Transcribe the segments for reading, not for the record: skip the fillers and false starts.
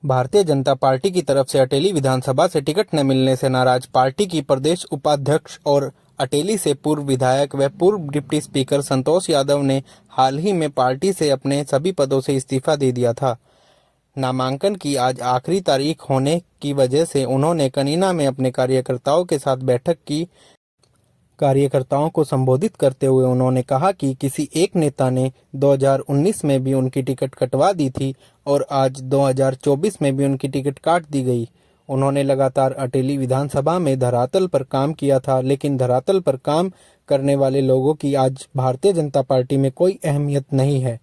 Bharatiya Janata party की तरफ से अटेली विधानसभा से टिकट न मिलने से नाराज पार्टी की प्रदेश उपाध्यक्ष और अटेली से पूर्व विधायक व पूर्व डिप्टी स्पीकर संतोष यादव ने हाल ही में पार्टी से अपने सभी पदों से इस्तीफा दे दिया था। नामांकन की आज आखिरी तारीख होने की वजह से उन्होंने कनीना में अपने कार्यकर्ताओं के साथ बैठक की। कार्यकर्ताओं को संबोधित करते हुए उन्होंने कहा कि किसी एक नेता ने 2019 में भी उनकी टिकट कटवा दी थी और आज 2024 में भी उनकी टिकट काट दी गई। उन्होंने लगातार अटेली विधानसभा में धरातल पर काम किया था, लेकिन धरातल पर काम करने वाले लोगों की आज भारतीय जनता पार्टी में कोई अहमियत नहीं है।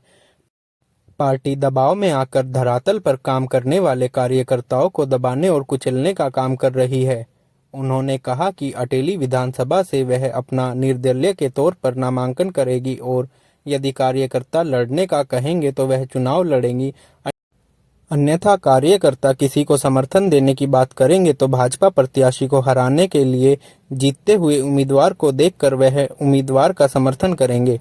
पार्टी दबाव में आकर धरातल पर काम करने वाले कार्यकर्ताओं को दबाने और कुचलने का काम कर रही है। उन्होंने कहा कि अटेली विधानसभा से वह अपना निर्दलीय के तौर पर नामांकन करेगी और यदि कार्यकर्ता लड़ने का कहेंगे तो वह चुनाव लड़ेंगी, अन्यथा कार्यकर्ता किसी को समर्थन देने की बात करेंगे तो भाजपा प्रत्याशी को हराने के लिए जीतते हुए उम्मीदवार को देखकर वह उम्मीदवार का समर्थन करेंगे।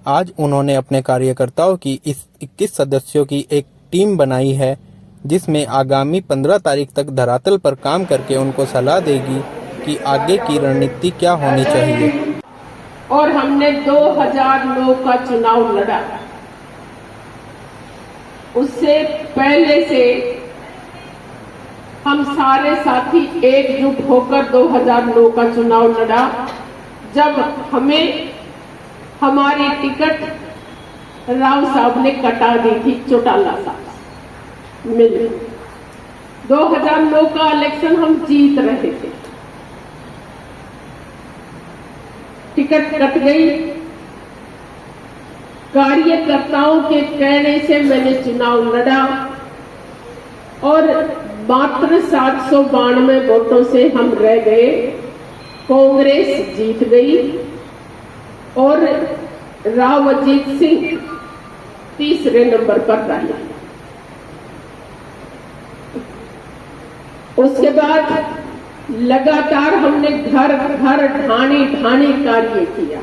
आज उन्होंने अपने कार्यकर्ताओं की इस 21 सदस्यों की एक टीम बनाई है, जिसमें आगामी 15 तारीख तक धरातल पर काम करके उनको सलाह देगी कि आगे की रणनीति क्या होनी चाहिए। और हमने 2009 का चुनाव लड़ा, उससे पहले से हम सारे साथी एकजुट होकर 2009 का चुनाव लड़ा, जब हमें हमारी टिकट राव साहब ने कटा दी थी, चौटाला साहब मिल। 2009 का इलेक्शन हम जीत रहे थे, टिकट कट गई। कार्यकर्ताओं के कहने से मैंने चुनाव लड़ा और मात्र 792 वोटों से हम रह गए। कांग्रेस जीत गई और राव अजीत सिंह तीसरे नंबर पर रहा। उसके बाद लगातार हमने घर घर ढाणी ढाणी कार्य किया।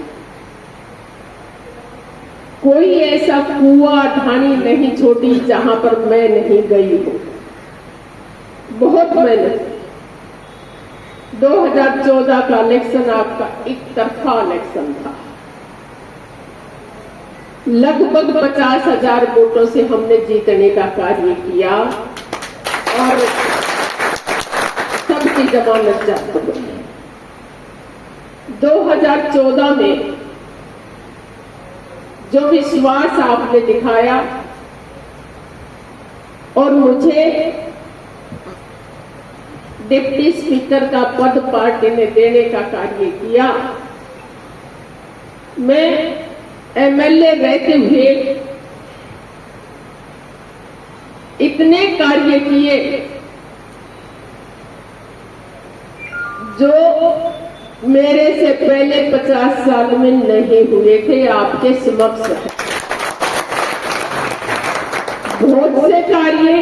कोई ऐसा कुआं ढाणी नहीं छोड़ी जहां पर मैं नहीं गई हूं। बहुत मेहनत। 2014 का इलेक्शन आपका एक तरफा इलेक्शन था। लगभग 50,000 वोटों से हमने जीतने का कार्य किया और सबकी जमानत जाती है। 2014 में जो विश्वास आपने दिखाया और मुझे डिप्टी स्पीकर का पद पार्टी ने देने का कार्य किया, मैं एमएलए रहते हुए इतने कार्य किए जो मेरे से पहले 50 साल में नहीं हुए थे। आपके समक्ष है बहुत से कार्य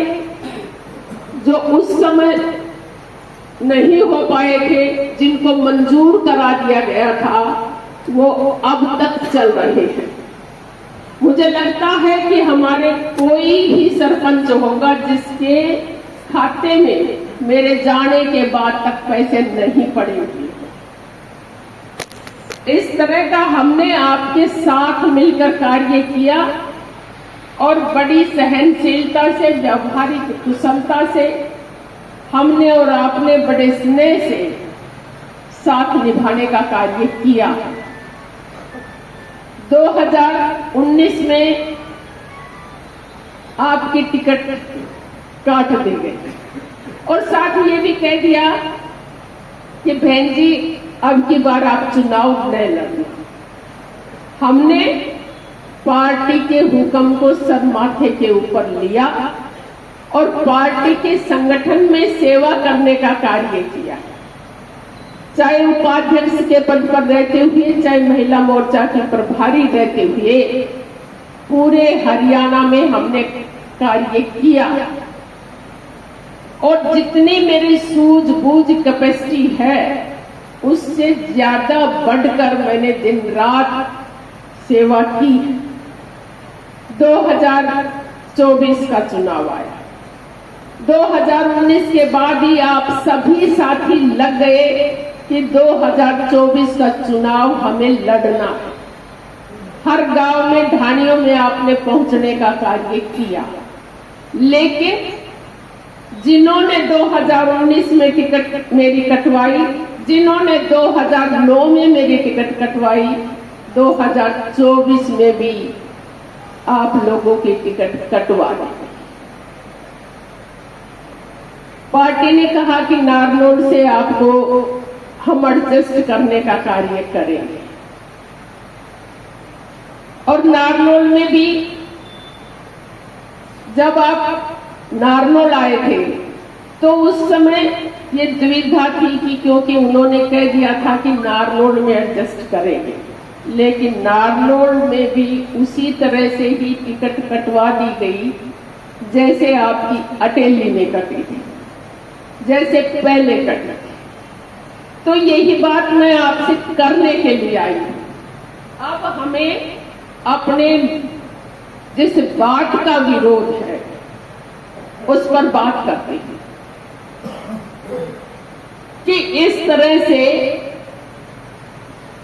जो उस समय नहीं हो पाए थे, जिनको मंजूर करा दिया गया था, वो अब तक चल रहे हैं। मुझे लगता है कि हमारे कोई ही सरपंच होगा जिसके खाते में मेरे जाने के बाद तक पैसे नहीं पड़ेंगे। इस तरह का हमने आपके साथ मिलकर कार्य किया और बड़ी सहनशीलता से, व्यावहारिक कुशलता से हमने और आपने बड़े स्नेह से साथ निभाने का कार्य किया। 2019 में आपकी टिकट काट दी गई और साथ ये भी कह दिया कि बहन जी अब की बार आप चुनाव न लड़ना। हमने पार्टी के हुक्म को सर माथे के ऊपर लिया और पार्टी के संगठन में सेवा करने का कार्य किया। चाहे उपाध्यक्ष के पद पर रहते हुए, चाहे महिला मोर्चा की प्रभारी रहते हुए, पूरे हरियाणा में हमने कार्य किया और जितनी मेरी सूझबूझ कैपेसिटी है उससे ज्यादा बढ़कर मैंने दिन रात सेवा की। 2024 का चुनाव आया, 2019 के बाद ही आप सभी साथी लग गए कि 2024 का चुनाव हमें लड़ना है। हर गांव में ढाणियों में आपने पहुंचने का कार्य किया, लेकिन जिन्होंने 2019 में टिकट मेरी कटवाई, जिन्होंने 2009 में मेरी टिकट कटवाई, 2024 में भी आप लोगों की टिकट कटवा दी। पार्टी ने कहा कि नारनौल से आपको हम एडजस्ट करने का कार्य करेंगे, और नारनौल में भी जब आप नारनौल आए थे तो उस समय ये दुविधा थी कि क्योंकि उन्होंने कह दिया था कि नारनौल में एडजस्ट करेंगे, लेकिन नारनौल में भी उसी तरह से ही टिकट कटवा दी गई जैसे आपकी अटेली में कटी थी, जैसे पहले कटी। तो यही बात मैं आपसे करने के लिए आई हूं। अब हमें अपने जिस बात का विरोध है उस पर बात करते हैं कि इस तरह से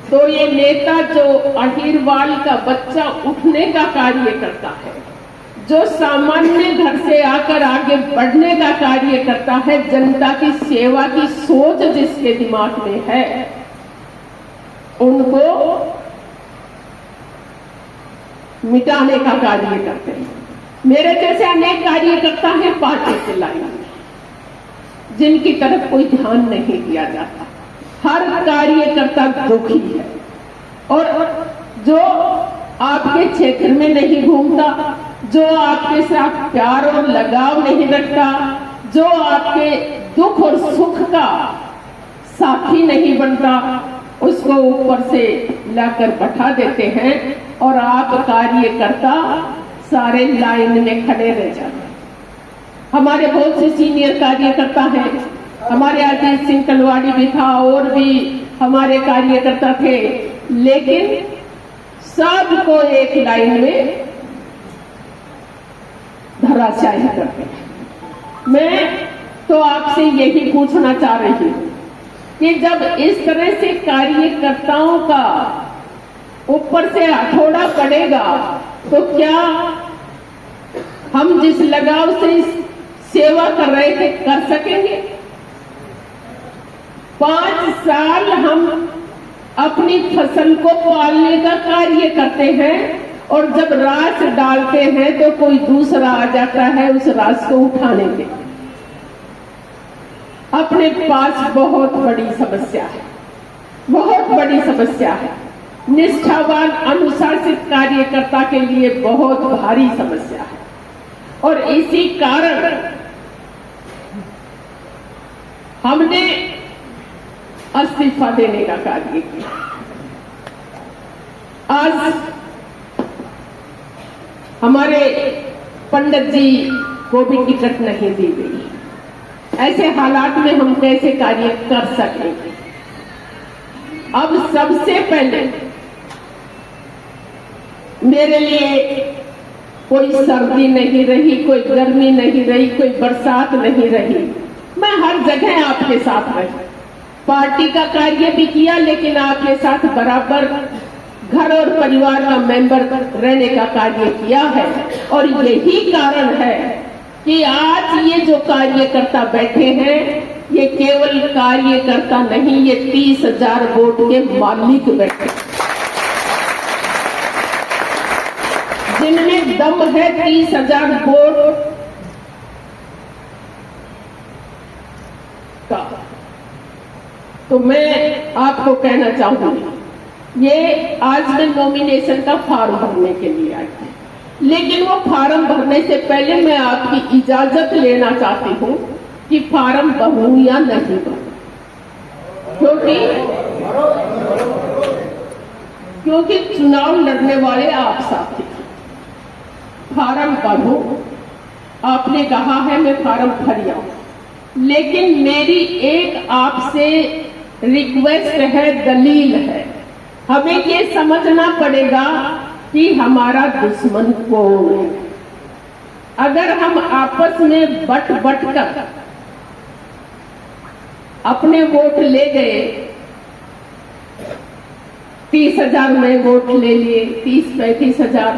तो ये नेता जो अहिरवाल का बच्चा उठने का कार्य करता है, जो सामान्य घर से आकर आगे बढ़ने का कार्य करता है, जनता की सेवा की सोच जिसके दिमाग में है, उनको मिटाने का कार्य करते हैं। मेरे जैसे अनेक कार्यकर्ता है पार्टी के लाइन में, जिनकी तरफ कोई ध्यान नहीं दिया जाता। हर कार्यकर्ता दुखी है, और जो आपके क्षेत्र में नहीं घूमता, जो आपके साथ प्यार और लगाव नहीं रखता, जो आपके दुख और सुख का साथी नहीं बनता, उसको ऊपर से लाकर बैठा देते हैं और आप कार्यकर्ता सारे लाइन में खड़े रह जाते हैं। हमारे बहुत से सीनियर कार्यकर्ता हैं, हमारे अजीत सिंह कलवाड़ी भी था और भी हमारे कार्यकर्ता थे, लेकिन सबको एक लाइन में धराशायी करते हैं। मैं तो आपसे यही पूछना चाह रही हूं कि जब इस तरह से कार्यकर्ताओं का ऊपर से हथौड़ा पड़ेगा तो क्या हम जिस लगाव से सेवा कर रहे थे कर सकेंगे? 5 साल हम अपनी फसल को पालने का कार्य करते हैं, और जब रास डालते हैं तो कोई दूसरा आ जाता है उस रास को उठाने के। अपने पास बहुत बड़ी समस्या है, बहुत बड़ी समस्या है। निष्ठावान अनुशासित कार्यकर्ता के लिए बहुत भारी समस्या है, और इसी कारण हमने इस्तीफा देने का कार्य किया। आज हमारे पंडित जी को भी टिकट नहीं दी गई। ऐसे हालात में हम कैसे कार्य कर सकेंगे? अब सबसे पहले मेरे लिए कोई सर्दी नहीं रही, कोई गर्मी नहीं रही, कोई बरसात नहीं रही। मैं हर जगह आपके साथ रही, पार्टी का कार्य भी किया, लेकिन आपके साथ बराबर घर और परिवार का मेंबर रहने का कार्य किया है। और यही कारण है कि आज ये जो कार्यकर्ता बैठे हैं, ये केवल कार्यकर्ता नहीं, ये 30,000 वोट के मालिक बैठे, जिनमें दम है 30,000 वोट का। तो मैं आपको कहना चाहूंगी, ये आज मैं नॉमिनेशन का फॉर्म भरने के लिए आई थी, लेकिन वो फॉर्म भरने से पहले मैं आपकी इजाजत लेना चाहती हूँ कि फॉर्म भरूं या नहीं भरूं, क्योंकि चुनाव लड़ने वाले आप साथी। फॉर्म भरूं, आपने कहा है मैं फॉर्म भर आऊं, लेकिन मेरी एक आपसे रिक्वेस्ट है, दलील है। हमें ये समझना पड़ेगा कि हमारा दुश्मन कौन है। अगर हम आपस में बट कर अपने वोट ले गए, 30,000 में वोट ले लिए, 30-35,000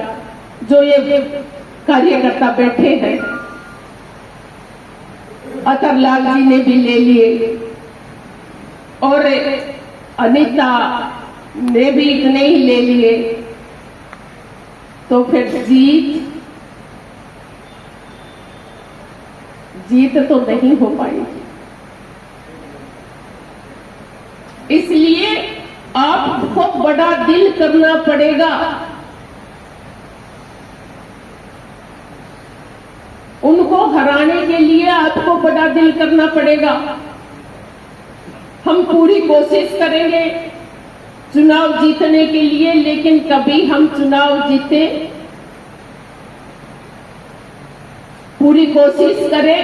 जो ये कार्यकर्ता बैठे हैं, अतरलाल जी ने भी ले लिए और अनीता ने भी इतने ही ले लिए, तो फिर जीत तो नहीं हो पाएगी। इसलिए आपको बड़ा दिल करना पड़ेगा, उनको हराने के लिए आपको बड़ा दिल करना पड़ेगा। हम पूरी कोशिश करेंगे चुनाव जीतने के लिए, लेकिन कभी हम चुनाव जीते, पूरी कोशिश करें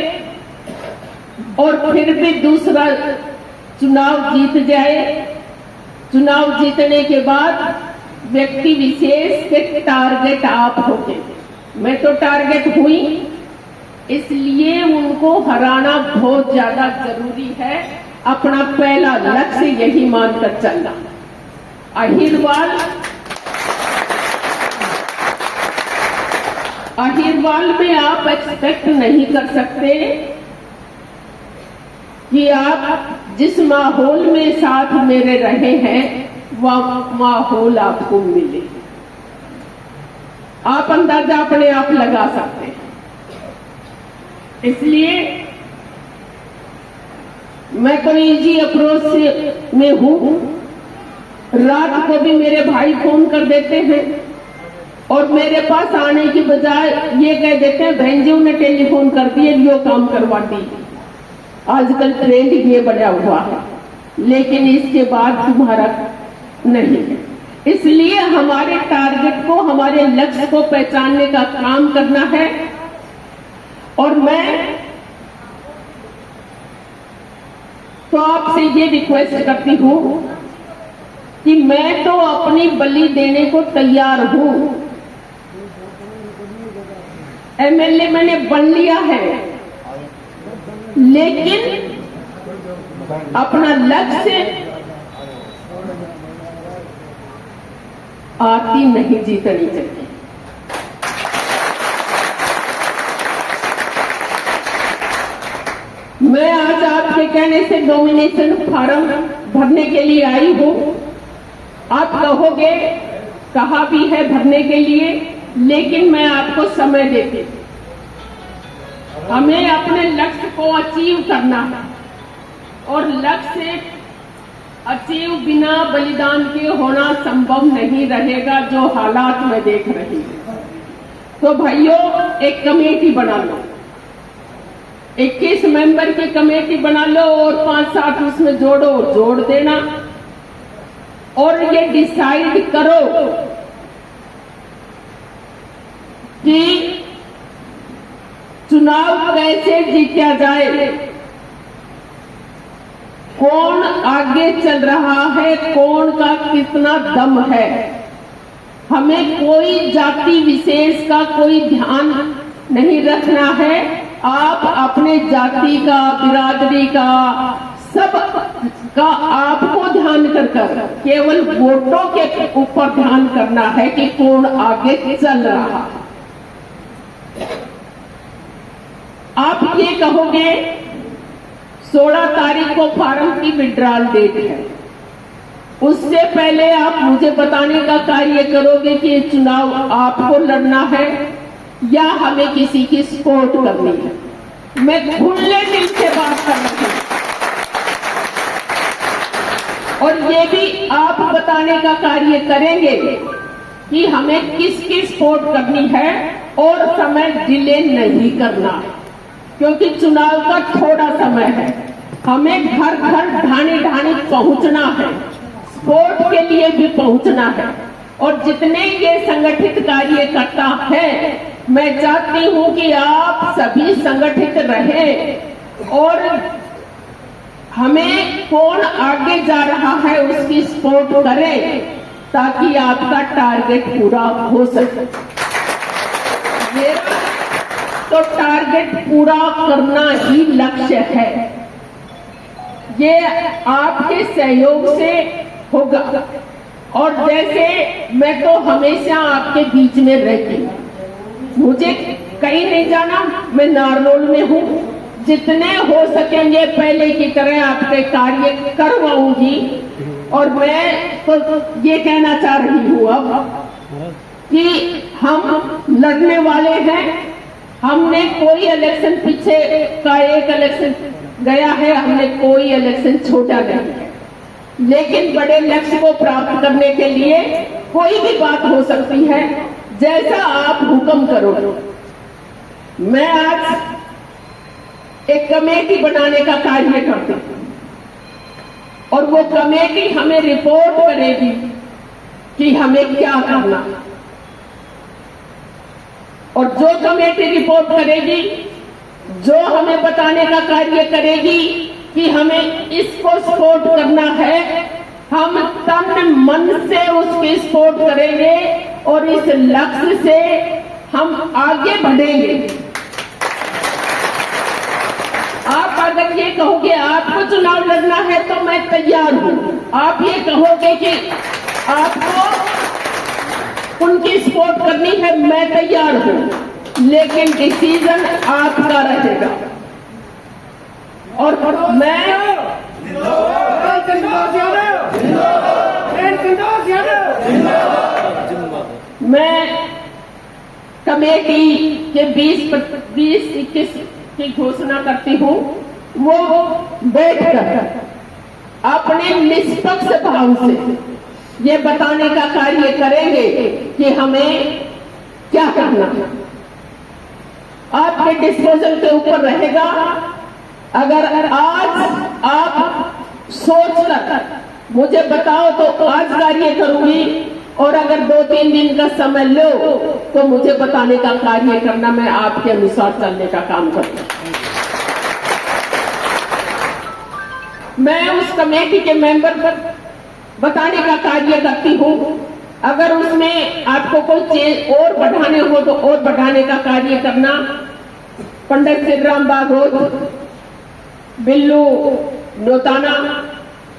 और फिर भी दूसरा चुनाव जीत जाए। चुनाव जीतने के बाद व्यक्ति विशेष के टारगेट आप होंगे। मैं तो टारगेट हुई, इसलिए उनको हराना बहुत ज्यादा जरूरी है। अपना पहला लक्ष्य यही मानकर चलना। अहिरवाल में आप एक्सपेक्ट नहीं कर सकते कि आप जिस माहौल में साथ मेरे रहे हैं वह माहौल आपको मिले। आप अंदाजा अपने आप लगा सकते हैं। इसलिए मैं कोई इजी अप्रोच से में हूं। रात को भी मेरे भाई फोन कर देते हैं और मेरे पास आने की बजाय ये कह देते हैं बहन जी ने टेलीफोन कर दिए, यो काम करवा दी। आजकल ट्रेंड ये बना हुआ है, लेकिन इसके बाद तुम्हारा नहीं है। इसलिए हमारे टारगेट को, हमारे लक्ष्य को पहचानने का काम करना है। और मैं तो आपसे ये रिक्वेस्ट करती हूं कि मैं तो अपनी बलि देने को तैयार हूं। एमएलए मैंने बन लिया है, लेकिन अपना लक्ष्य आरती नहीं जीतनी चाहिए। मैं आज आपके कहने से नॉमिनेशन फॉर्म भरने के लिए आई हूं। आप कहोगे कहा भी है भरने के लिए, लेकिन मैं आपको समय देती हूं। हमें अपने लक्ष्य को अचीव करना है और लक्ष्य अचीव बिना बलिदान के होना संभव नहीं रहेगा, जो हालात में देख रही हूं। तो भाइयों, एक कमेटी बना लो, 21 मेंबर की कमेटी बना लो और 5-7 उसमें जोड़ देना और ये डिसाइड करो कि चुनाव कैसे जीता जाए, कौन आगे चल रहा है, कौन का कितना दम है। हमें कोई जाति विशेष का कोई ध्यान नहीं रखना है। आप अपने जाति का, बिरादरी का, सब का आपको ध्यान कर केवल वोटों के ऊपर ध्यान करना है कि कौन आगे चल रहा है। आप ये कहोगे 16 तारीख को फॉर्म की विड्रॉल डेट है, उससे पहले आप मुझे बताने का कार्य करोगे कि ये चुनाव आपको लड़ना है या हमें किसी की सपोर्ट करनी है। मैं खुले दिल से बात कर रही हूं और ये भी आप बताने का कार्य करेंगे कि हमें किसकी सपोर्ट करनी है और समय डिले नहीं करना है, क्योंकि चुनाव का थोड़ा समय है। हमें घर घर ढाणी पहुंचना है, सपोर्ट के लिए भी पहुंचना है। और जितने ये संगठित कार्यकर्ता हैं, मैं चाहती हूं कि आप सभी संगठित रहें और हमें कौन आगे जा रहा है उसकी सपोर्ट करें, ताकि आपका टारगेट पूरा हो सके। तो टारगेट पूरा करना ही लक्ष्य है। ये आपके सहयोग से होगा। और जैसे मैं तो हमेशा आपके बीच में रहती हूँ, मुझे कहीं नहीं जाना, मैं नारनौल में हूँ। जितने हो सकेंगे पहले की तरह आपके कार्य करवाऊंगी। और मैं तो ये कहना चाह रही हूँ अब कि हम लड़ने वाले हैं। हमने कोई इलेक्शन, पीछे का एक इलेक्शन गया है, हमने कोई इलेक्शन छोड़ा नहीं है। लेकिन बड़े लक्ष्य को प्राप्त करने के लिए कोई भी बात हो सकती है, जैसा आप हुक्म करो। मैं आज एक कमेटी बनाने का कार्य करती हूँ और वो कमेटी हमें रिपोर्ट करेगी कि हमें क्या करना। और जो कमेटी रिपोर्ट करेगी, जो हमें बताने का कार्य करेगी कि हमें इसको सपोर्ट करना है, हम तन मन से उसकी सपोर्ट करेंगे और इस लक्ष्य से हम आगे बढ़ेंगे। आप अगर ये कहोगे आपको चुनाव लड़ना है तो मैं तैयार हूं। आप ये कहोगे कि आपको उनकी सपोर्ट करनी है, मैं तैयार हूं। लेकिन डिसीजन आपका रहेगा। और मैं कमेटी के 20-21 की घोषणा करती हूँ। वो बैठकर अपने निष्पक्ष भाव से ये बताने का कार्य करेंगे कि हमें क्या करना है। आपके डिस्पोजल के ऊपर रहेगा। अगर आज आप सोचकर मुझे बताओ तो आज कार्य करूंगी, और अगर 2-3 दिन का समय लो तो मुझे बताने का कार्य करना, मैं आपके अनुसार चलने का काम करूंगा। मैं उस कमेटी के मेंबर पर बताने का कार्य करती हूँ। अगर उसमें आपको कोई चेंज और बढ़ाने हो तो और बढ़ाने का कार्य करना। पंडित सिद्धराम बागोत, बिल्लू नोताना,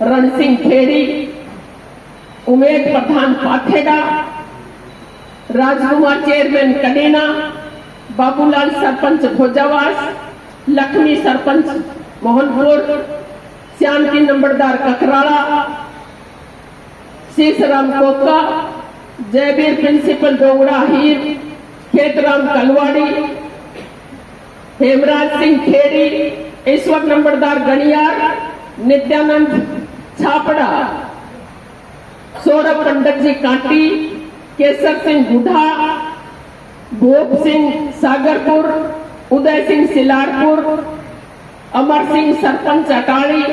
रण सिंह खेड़ी, उमेद प्रधान पाथेड़ा, राजकुमार चेयरमैन कनेना, बाबूलाल सरपंच भोजावास, लक्ष्मी सरपंच मोहनपुर, श्यामजी नंबरदार ककराड़ा, शेषराम कोका, जयवीर प्रिंसिपल डोगरा हीर, खेतराम कलवाड़ी, हेमराज सिंह खेड़ी, ईश्वर नंबरदार गणियार, नित्यानंद छापड़ा, सौरभ पंडित जी कांटी, केसर सिंह गुढ़ा, भोप सिंह सागरपुर, उदय सिंह सिलारपुर, अमर सिंह सरपंच अटाड़ी,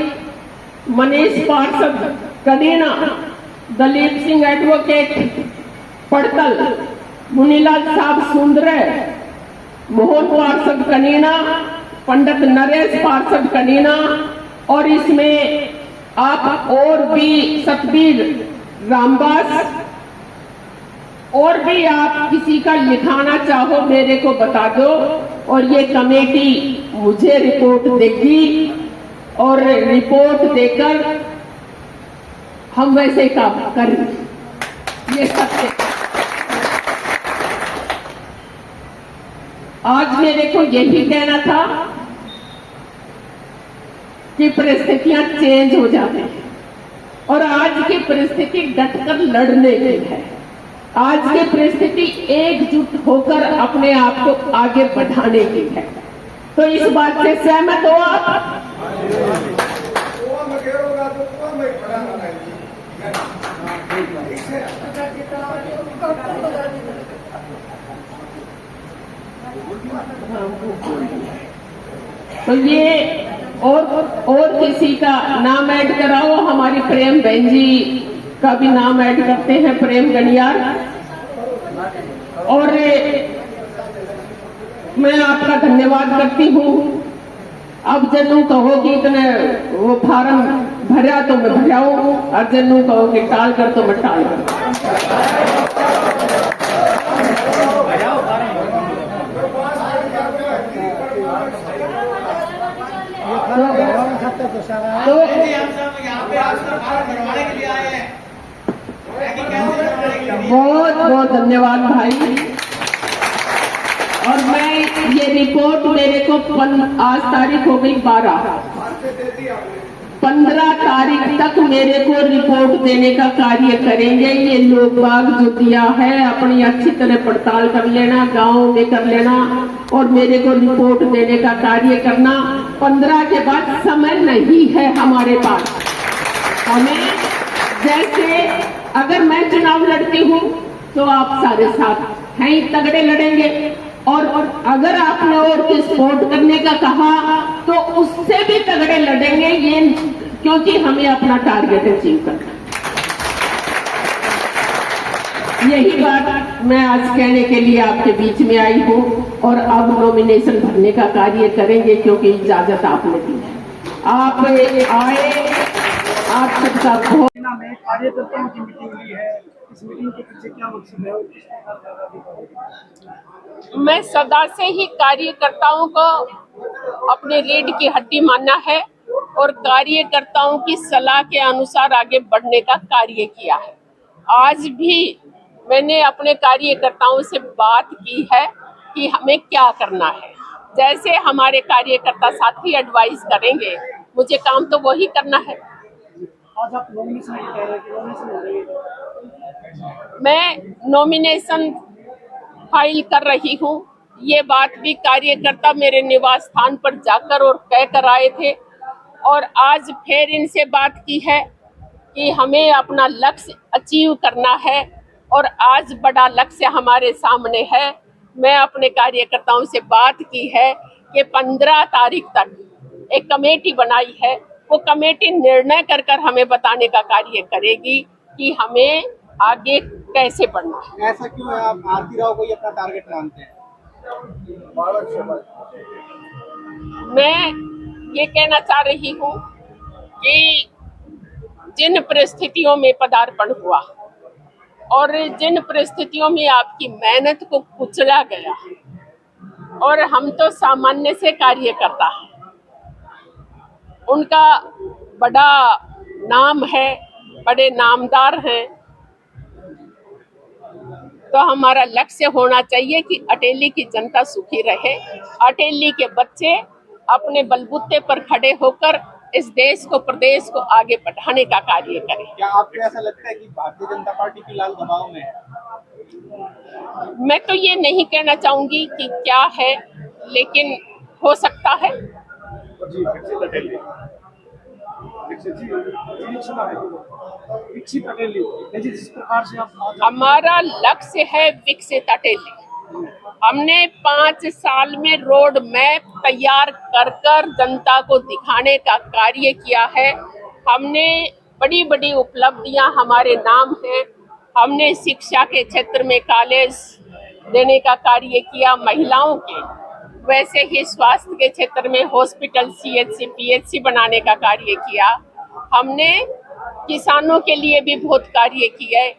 मनीष पार्षद कनेना, दलीप सिंह एडवोकेट पड़तल, मुनीलाल साहब सुंदरे, मोहन पार्षद कनेना, पंडित नरेश पार्षद कनेना। और इसमें आप और भी सतबीर रामबास, और भी आप किसी का लिखाना चाहो मेरे को बता दो, और ये कमेटी मुझे रिपोर्ट देगी और रिपोर्ट देकर हम वैसे काम करेंगे। ये सत्य। आज मेरे को यही कहना था कि परिस्थितियां चेंज हो जाती हैं और आज की परिस्थिति डटकर लड़ने की है। आज की परिस्थिति एकजुट होकर अपने आप को आगे बढ़ाने की है। तो इस बात से सहमत हो आप? तो ये और किसी का नाम ऐड कराओ। हमारी प्रेम बहन जी का भी नाम ऐड करते हैं, प्रेम गणियार। और मैं आपका धन्यवाद करती हूँ। अब जन्नू कहोगी इतने वो फार्म भरा तो मैं भराऊं, और जन्नू कहोगे टाल कर तो मैं टाल कर। तो बहुत बहुत धन्यवाद भाई। और मैं ये रिपोर्ट मेरे को आज तारीख हो गई 15 तारीख तक मेरे को रिपोर्ट देने का कार्य करेंगे। ये लोग बाग जो दिया है अपनी अच्छी तरह पड़ताल कर लेना, गांव में कर लेना और मेरे को रिपोर्ट देने का कार्य करना। 15 के बाद समय नहीं है हमारे पास। हमें जैसे अगर मैं चुनाव लड़ती हूँ तो आप सारे साथ हैं, तगड़े लड़ेंगे। और अगर आपने और की सपोर्ट करने का कहा तो उससे भी तगड़े लड़ेंगे, ये क्योंकि हमें अपना टारगेट अचीव करना। यही बात मैं आज कहने के लिए आपके बीच में आई हूँ। और अब नॉमिनेशन भरने का कार्य करेंगे क्योंकि इजाजत आपने दी है। आप आए, आप सबका बहुत कार्यकर्ताओं की मीटिंग हुई है, इस मीटिंग के पीछे क्या मकसद है और किस प्रकार का? मैं सदा से ही कार्यकर्ताओं को अपने रीढ़ की हड्डी मानना है और कार्यकर्ताओं की सलाह के अनुसार आगे बढ़ने का कार्य किया है। आज भी मैंने अपने कार्यकर्ताओं से बात की है कि हमें क्या करना है। जैसे हमारे कार्यकर्ता साथी एडवाइस करेंगे, मुझे काम तो वही करना है। आज आप नॉमिनेशन कह रहे हैं कि नॉमिनेशन हो रही है। मैं नॉमिनेशन फाइल कर रही हूँ। ये बात भी कार्यकर्ता मेरे निवास स्थान पर जाकर और कह कर आए थे और आज फिर इनसे बात की है कि हमें अपना लक्ष्य अचीव करना है और आज बड़ा लक्ष्य हमारे सामने है। मैं अपने कार्यकर्ताओं से बात की है कि 15 तारीख तक एक कमेटी बनाई है। वो कमेटी निर्णय कर हमें बताने का कार्य करेगी कि हमें आगे कैसे बढ़ना है। ऐसा क्यों है, आप आरती राव को ही अपना टारगेट मानते हैं? मैं ये कहना चाह रही हूँ कि जिन परिस्थितियों में पदार्पण हुआ और जिन परिस्थितियों में आपकी मेहनत को कुचला गया और हम तो सामान्य से कार्यकर्ता हैं, उनका बड़ा नाम है, बड़े नामदार हैं, तो हमारा लक्ष्य होना चाहिए कि अटेली की जनता सुखी रहे, अटेली के बच्चे अपने बलबूते पर खड़े होकर इस देश को, प्रदेश को आगे बढ़ाने का कार्य करें। क्या आपको ऐसा लगता है कि भारतीय जनता पार्टी फिलहाल दबाव में है? मैं तो ये नहीं कहना चाहूंगी कि क्या है, लेकिन हो सकता है। विकसित अटेली जिस प्रकार से आप हमारा लक्ष्य है विकसित अटेली। हमने 5 साल में रोड मैप तैयार कर जनता को दिखाने का कार्य किया है। हमने बड़ी बड़ी उपलब्धियां हमारे नाम हैं। हमने शिक्षा के क्षेत्र में कॉलेज देने का कार्य किया महिलाओं के, वैसे ही स्वास्थ्य के क्षेत्र में हॉस्पिटल, CHC, PHC बनाने का कार्य किया। हमने किसानों के लिए भी बहुत कार्य किए।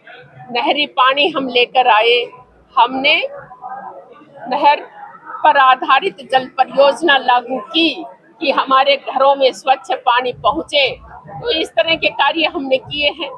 नहरी पानी हम लेकर आए। हमने नहर पर आधारित जल परियोजना लागू की कि हमारे घरों में स्वच्छ पानी पहुंचे। तो इस तरह के कार्य हमने किए हैं।